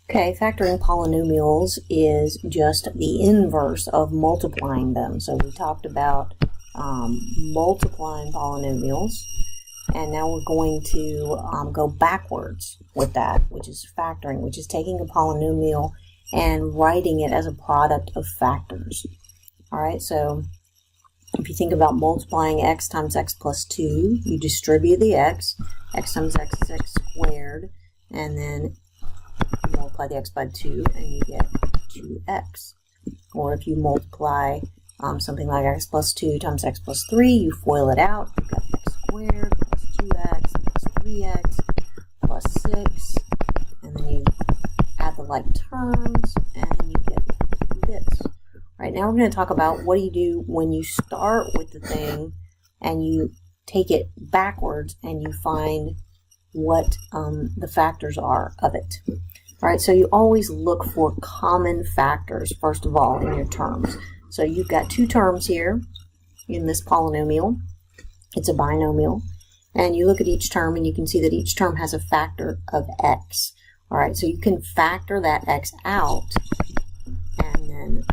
Okay, factoring polynomials is just the inverse of multiplying them. So we talked about multiplying polynomials, and now we're going to go backwards with that, which is factoring, which is taking a polynomial and writing it as a product of factors. All right, so if you think about multiplying x times x plus 2, you distribute the x times x is x squared, and then you multiply the x by 2 and you get 2x. Or if you multiply something like x plus 2 times x plus 3, you FOIL it out, you've got x squared plus 2x plus 3x plus 6, and then you add the like terms and you get this. Right, now we're going to talk about what do you do when you start with the thing and you take it backwards and you find what the factors are of it. All right, so you always look for common factors, first of all, in your terms. So you've got two terms here in this polynomial. It's a binomial. And you look at each term and you can see that each term has a factor of x. All right, so you can factor that x out and then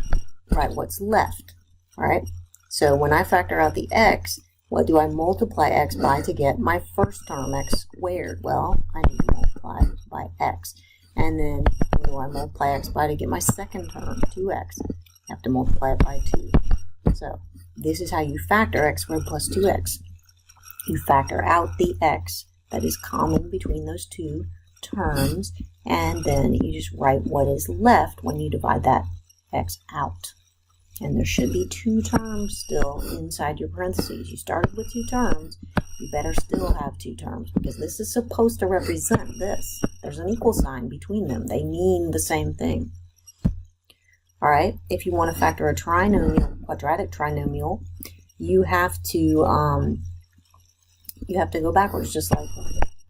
write what's left. All right, so when I factor out the x, what do I multiply x by to get my first term, x squared? Well, I need to multiply by x. And then what do I multiply x by to get my second term, 2x? I have to multiply it by 2. So this is how you factor x squared plus 2x. You factor out the x that is common between those two terms, and then you just write what is left when you divide that x out. And there should be two terms still inside your parentheses. You started with two terms, you better still have two terms because this is supposed to represent this. There's an equal sign between them. They mean the same thing. All right, if you want to factor a trinomial, quadratic trinomial, you have to go backwards, just like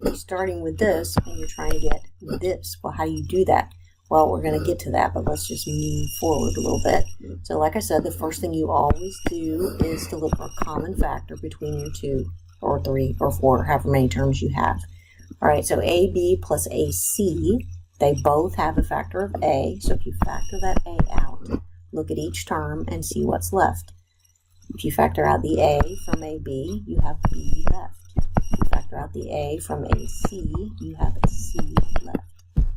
you're starting with this and you're trying to get this. Well, how do you do that? Well, we're going to get to that, but let's just move forward a little bit. So like I said, the first thing you always do is to look for a common factor between your 2 or 3 or 4, however many terms you have. All right, so AB plus AC, they both have a factor of A. So if you factor that A out, look at each term and see what's left. If you factor out the A from AB, you have B left. If you factor out the A from AC, you have C left.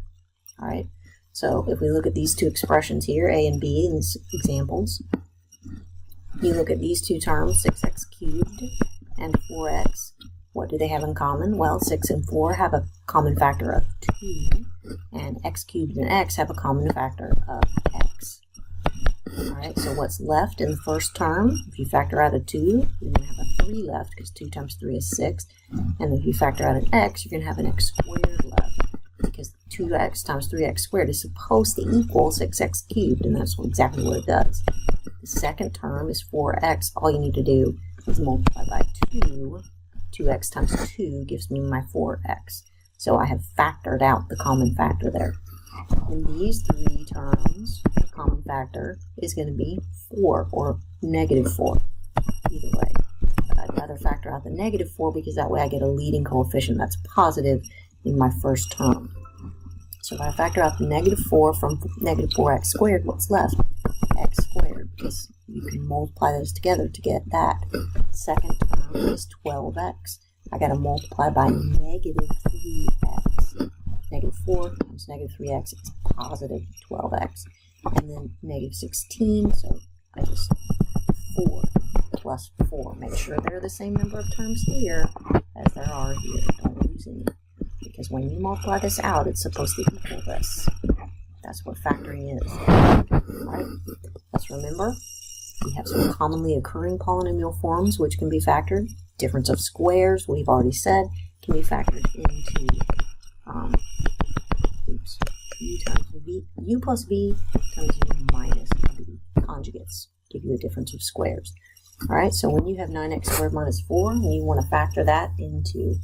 All right. So if we look at these two expressions here, a and b in these examples, you look at these two terms, 6x cubed and 4x. What do they have in common? Well, 6 and 4 have a common factor of 2, and x cubed and x have a common factor of x. All right, so what's left in the first term? If you factor out a 2, you're going to have a 3 left because 2 times 3 is 6. And if you factor out an x, you're going to have an x squared left, because 2x times 3x squared is supposed to equal 6x cubed, and that's exactly what it does. The second term is 4x. All you need to do is multiply by 2. 2x times 2 gives me my 4x. So I have factored out the common factor there. In these three terms, the common factor is going to be 4 or negative 4. Either way. But I'd rather factor out the negative 4 because that way I get a leading coefficient that's positive in my first term. So if I factor out the negative 4 from negative 4x squared, what's left? X squared, because you can multiply those together to get that. Second term is 12x. I got to multiply by negative 3x. Negative 4 times negative 3x is positive 12x. And then negative 16, so I just 4 plus 4. Make sure they're the same number of terms here as there are here. Don't lose any. Because when you multiply this out, it's supposed to equal this. That's what factoring is. All right, let's remember, we have some commonly occurring polynomial forms which can be factored. Difference of squares, we've already said, can be factored into u times v, u plus v times u minus v. Conjugates give you a difference of squares. All right, so when you have 9x squared minus 4, and you want to factor that into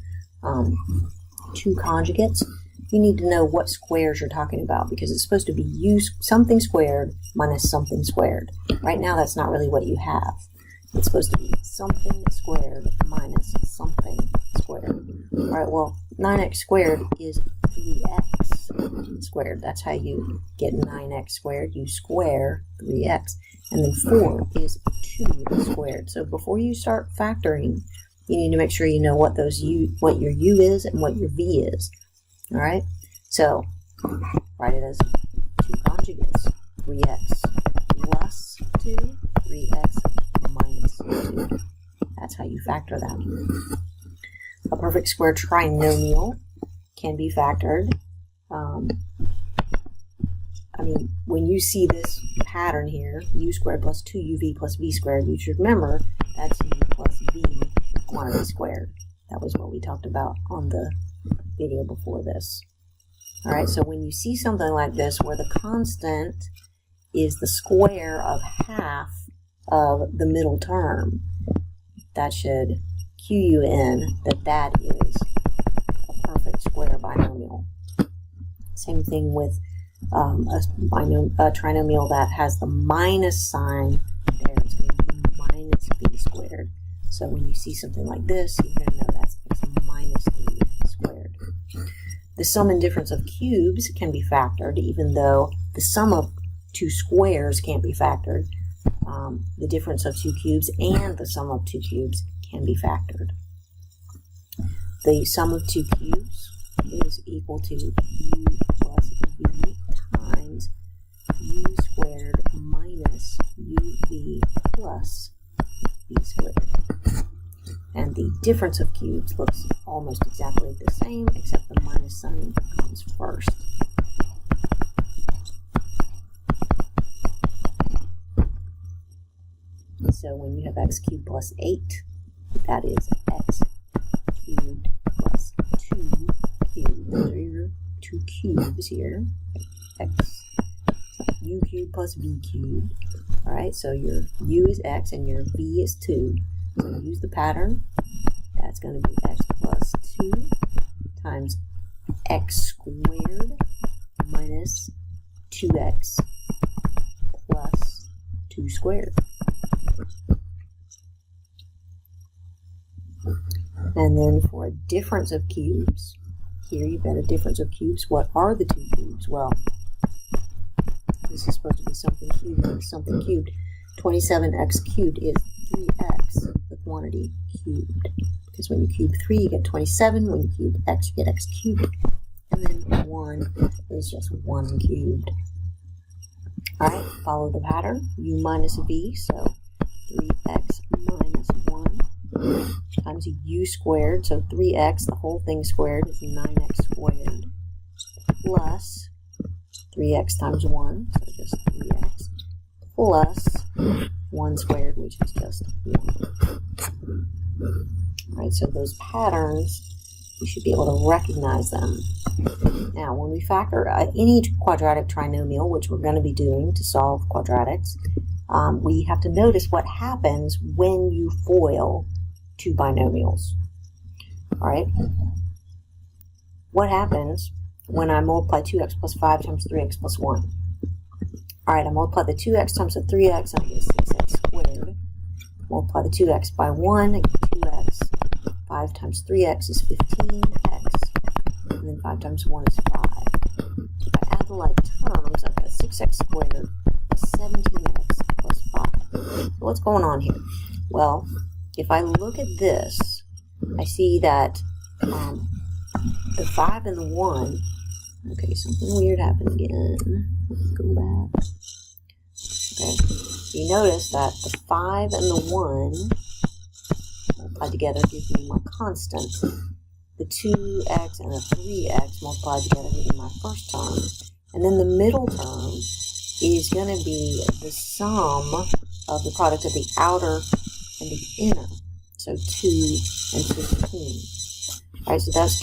two conjugates, you need to know what squares you're talking about, because it's supposed to be something squared minus something squared. Right now, that's not really what you have. It's supposed to be something squared minus something squared. All right, well, 9x squared is 3x. It's squared. That's how you get 9x squared. You square 3x. And then 4 is 2 squared. So before you start factoring, you need to make sure you know what what your u is and what your v is. All right? So write it as 2 conjugates. 3x plus 2, 3x minus 2. That's how you factor that. A perfect square trinomial can be factored. When you see this pattern here, u squared plus 2uv plus v squared, you should remember that's u plus v quantity squared. That was what we talked about on the video before this. All right, so when you see something like this where the constant is the square of half of the middle term, that should cue you in that is a perfect square binomial. Same thing with a trinomial that has the minus sign there. It's going to be minus v squared. So when you see something like this, you're going to know that's minus v squared. The sum and difference of cubes can be factored, even though the sum of 2 squares can't be factored. The difference of 2 cubes and the sum of 2 cubes can be factored. The sum of 2 cubes is equal to u plus v times u squared minus uv plus v squared. And the difference of cubes looks almost exactly the same, except the minus sign comes first. So when you have x cubed plus 8, that is x cubed plus 2 cubed. Those are your 2 cubes here. U cubed plus v cubed. All right, so your u is x and your v is 2. So use the pattern. That's going to be x plus 2 times x squared minus 2x plus 2 squared. And then for a difference of cubes, here you've got a difference of cubes. What are the 2 cubes? Well, this is supposed to be something cubed and something cubed. 27x cubed is 3x, the quantity cubed. Because when you cube 3, you get 27. When you cube x, you get x cubed. And then 1 is just 1 cubed. All right, follow the pattern. U minus v, so 3x minus 1 times u squared. So 3x, the whole thing squared, is 9x squared plus 3x times 1, so just 3x, plus 1 squared, which is just 1. All right, so those patterns, you should be able to recognize them. Now, when we factor any quadratic trinomial, which we're going to be doing to solve quadratics, we have to notice what happens when you FOIL 2 binomials. All right, what happens when I multiply 2x plus 5 times 3x plus 1? All right, I multiply the 2x times the 3x, and I get 6x squared. Multiply the 2x by 1, I get 2x. 5 times 3x is 15x. And then 5 times 1 is 5. If I add the like terms, I've got 6x squared plus 17x plus 5. So what's going on here? Well, if I look at this, I see that the 5 and the 1, okay, something weird happened again. Let's go back. Okay, you notice that the 5 and the 1 multiplied together gives me my constant. The 2x and the 3x multiplied together gives me my first term. And then the middle term is going to be the sum of the product of the outer and the inner. So 2 and 15. All right, so that's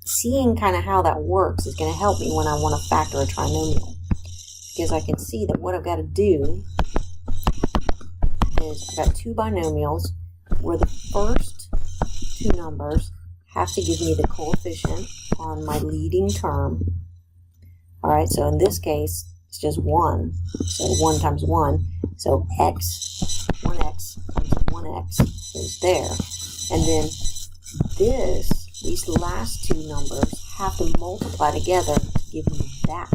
seeing kind of how that works is going to help me when I want to factor a trinomial. Because I can see that what I've got to do is I've got 2 binomials where the first 2 numbers have to give me the coefficient on my leading term. All right, so in this case, it's just 1. So 1 times 1. So x, 1x times 1x is there. And then these last 2 numbers have to multiply together to give me that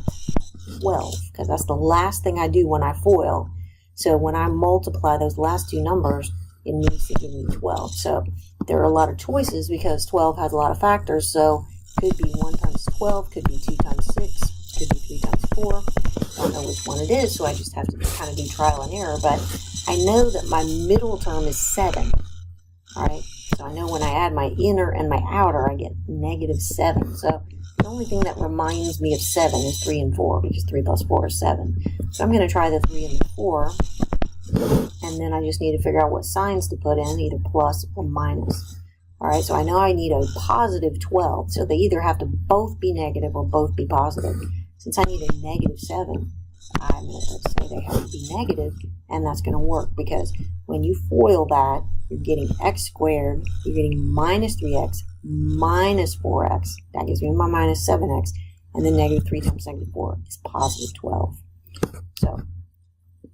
12, because that's the last thing I do when I FOIL. So when I multiply those last two numbers, it needs to give me 12. So there are a lot of choices because 12 has a lot of factors. So could be 1 times 12, could be 2 times 6, could be 3 times 4. Don't know which one it is, so I just have to kind of do trial and error. But I know that my middle term is 7. All right, so I know when I add my inner and my outer, I get -7. So the only thing that reminds me of 7 is 3 and 4, because 3 plus 4 is 7. So I'm going to try the 3 and the 4, and then I just need to figure out what signs to put in, either plus or minus. All right, so I know I need a positive 12, so they either have to both be negative or both be positive. Since I need a -7, I'm going to say they have to be negative, and that's going to work, because when you FOIL that, you're getting x squared, you're getting minus 3x minus 4x. That gives me my minus 7x, and then -3 times -4 is positive 12. So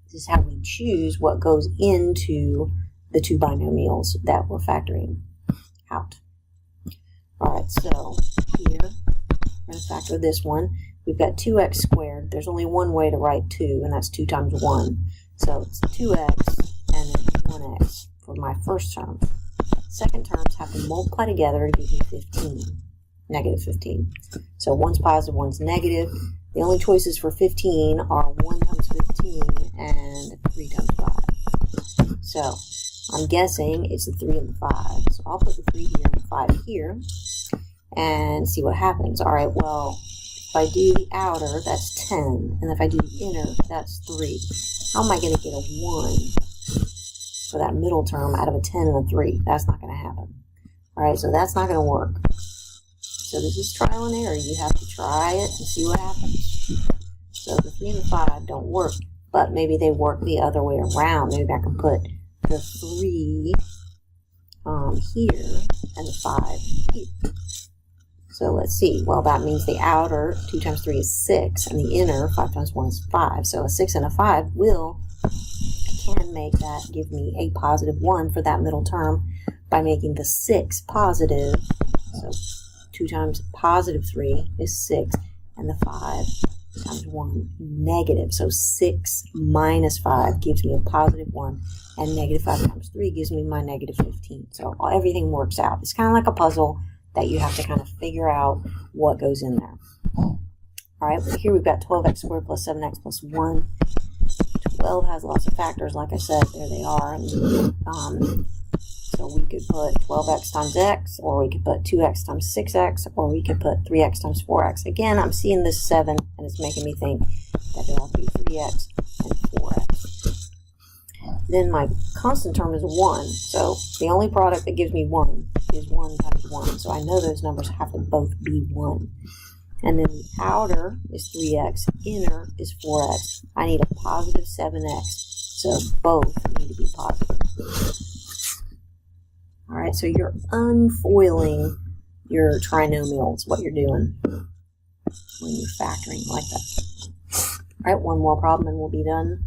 this is how we choose what goes into the two binomials that we're factoring out. All right, so here we're going to factor this one. We've got 2x squared. There's only one way to write 2, and that's 2 times 1. So it's 2x and then 1x for my first term. Second terms have to multiply together to give me 15, -15. So one's positive, one's negative. The only choices for 15 are 1 times 15 and 3 times 5. So I'm guessing it's the 3 and the 5. So I'll put the 3 here and the 5 here and see what happens. All right, well, if I do the outer, that's 10. And if I do the inner, that's 3. How am I going to get a 1 for that middle term out of a 10 and a 3? That's not going to happen. All right, so that's not going to work. So this is trial and error. You have to try it and see what happens. So the 3 and the 5 don't work, but maybe they work the other way around. Maybe I can put the 3 here and the 5 here. So let's see. Well, that means the outer 2 times 3 is 6, and the inner 5 times 1 is 5. So a 6 and a 5 can make that give me a positive 1 for that middle term by making the 6 positive. So 2 times positive 3 is 6, and the 5 times 1 negative. So 6 minus 5 gives me a positive 1, and -5 times 3 gives me my -15. So everything works out. It's kind of like a puzzle that you have to kind of figure out what goes in there. All right, but here we've got 12x squared plus 7x plus 1. 12 has lots of factors, like I said, there they are. And, so we could put 12x times x, or we could put 2x times 6x, or we could put 3x times 4x. Again, I'm seeing this 7, and it's making me think that there'll be 3x and 4x. Then my constant term is 1, so the only product that gives me 1 is 1 times 1. So I know those numbers have to both be 1. And then the outer is 3x, inner is 4x. I need a positive 7x, so both need to be positive. All right, so you're unfoiling your trinomials, what you're doing when you're factoring like that. All right, one more problem and we'll be done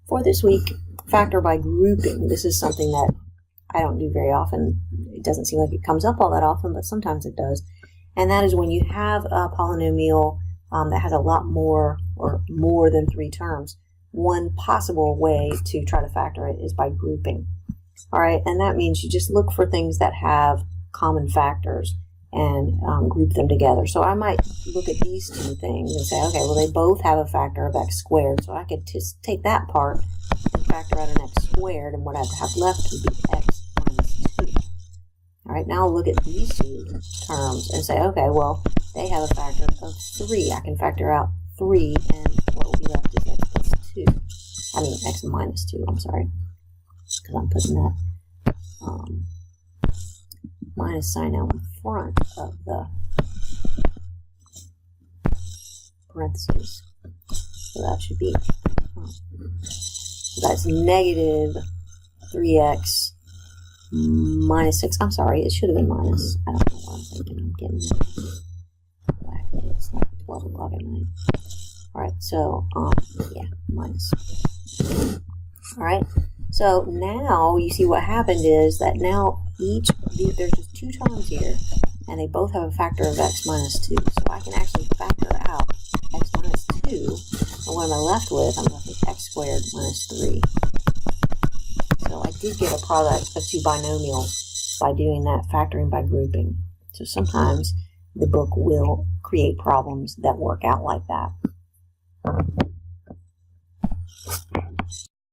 for this week. Factor by grouping. This is something that I don't do very often. It doesn't seem like it comes up all that often, but sometimes it does. And that is when you have a polynomial that has a lot more or more than 3 terms. One possible way to try to factor it is by grouping. All right, and that means you just look for things that have common factors and group them together. So I might look at these two things and say, okay, well, they both have a factor of x squared. So I could just take that part and factor out an x squared, and what I'd have left would be x minus 2. All right, now I'll look at these two terms and say, okay, well, they have a factor of 3. I can factor out 3, and what will be left is x plus 2. I mean, x minus 2, I'm sorry, because I'm putting that minus sign out in front of the parentheses. So that should be, so that's negative 3x minus 6. I'm sorry, it should have been minus. I don't know what I'm thinking. I'm getting black. It's like 12 o'clock at night. All right, so, yeah, minus. All right, so now you see what happened is that now there's just 2 terms here, and they both have a factor of x minus 2. So I can actually factor out x what am I left with? I'm left with x squared minus 3. So I did get a product of two binomials by doing that factoring by grouping. So sometimes the book will create problems that work out like that.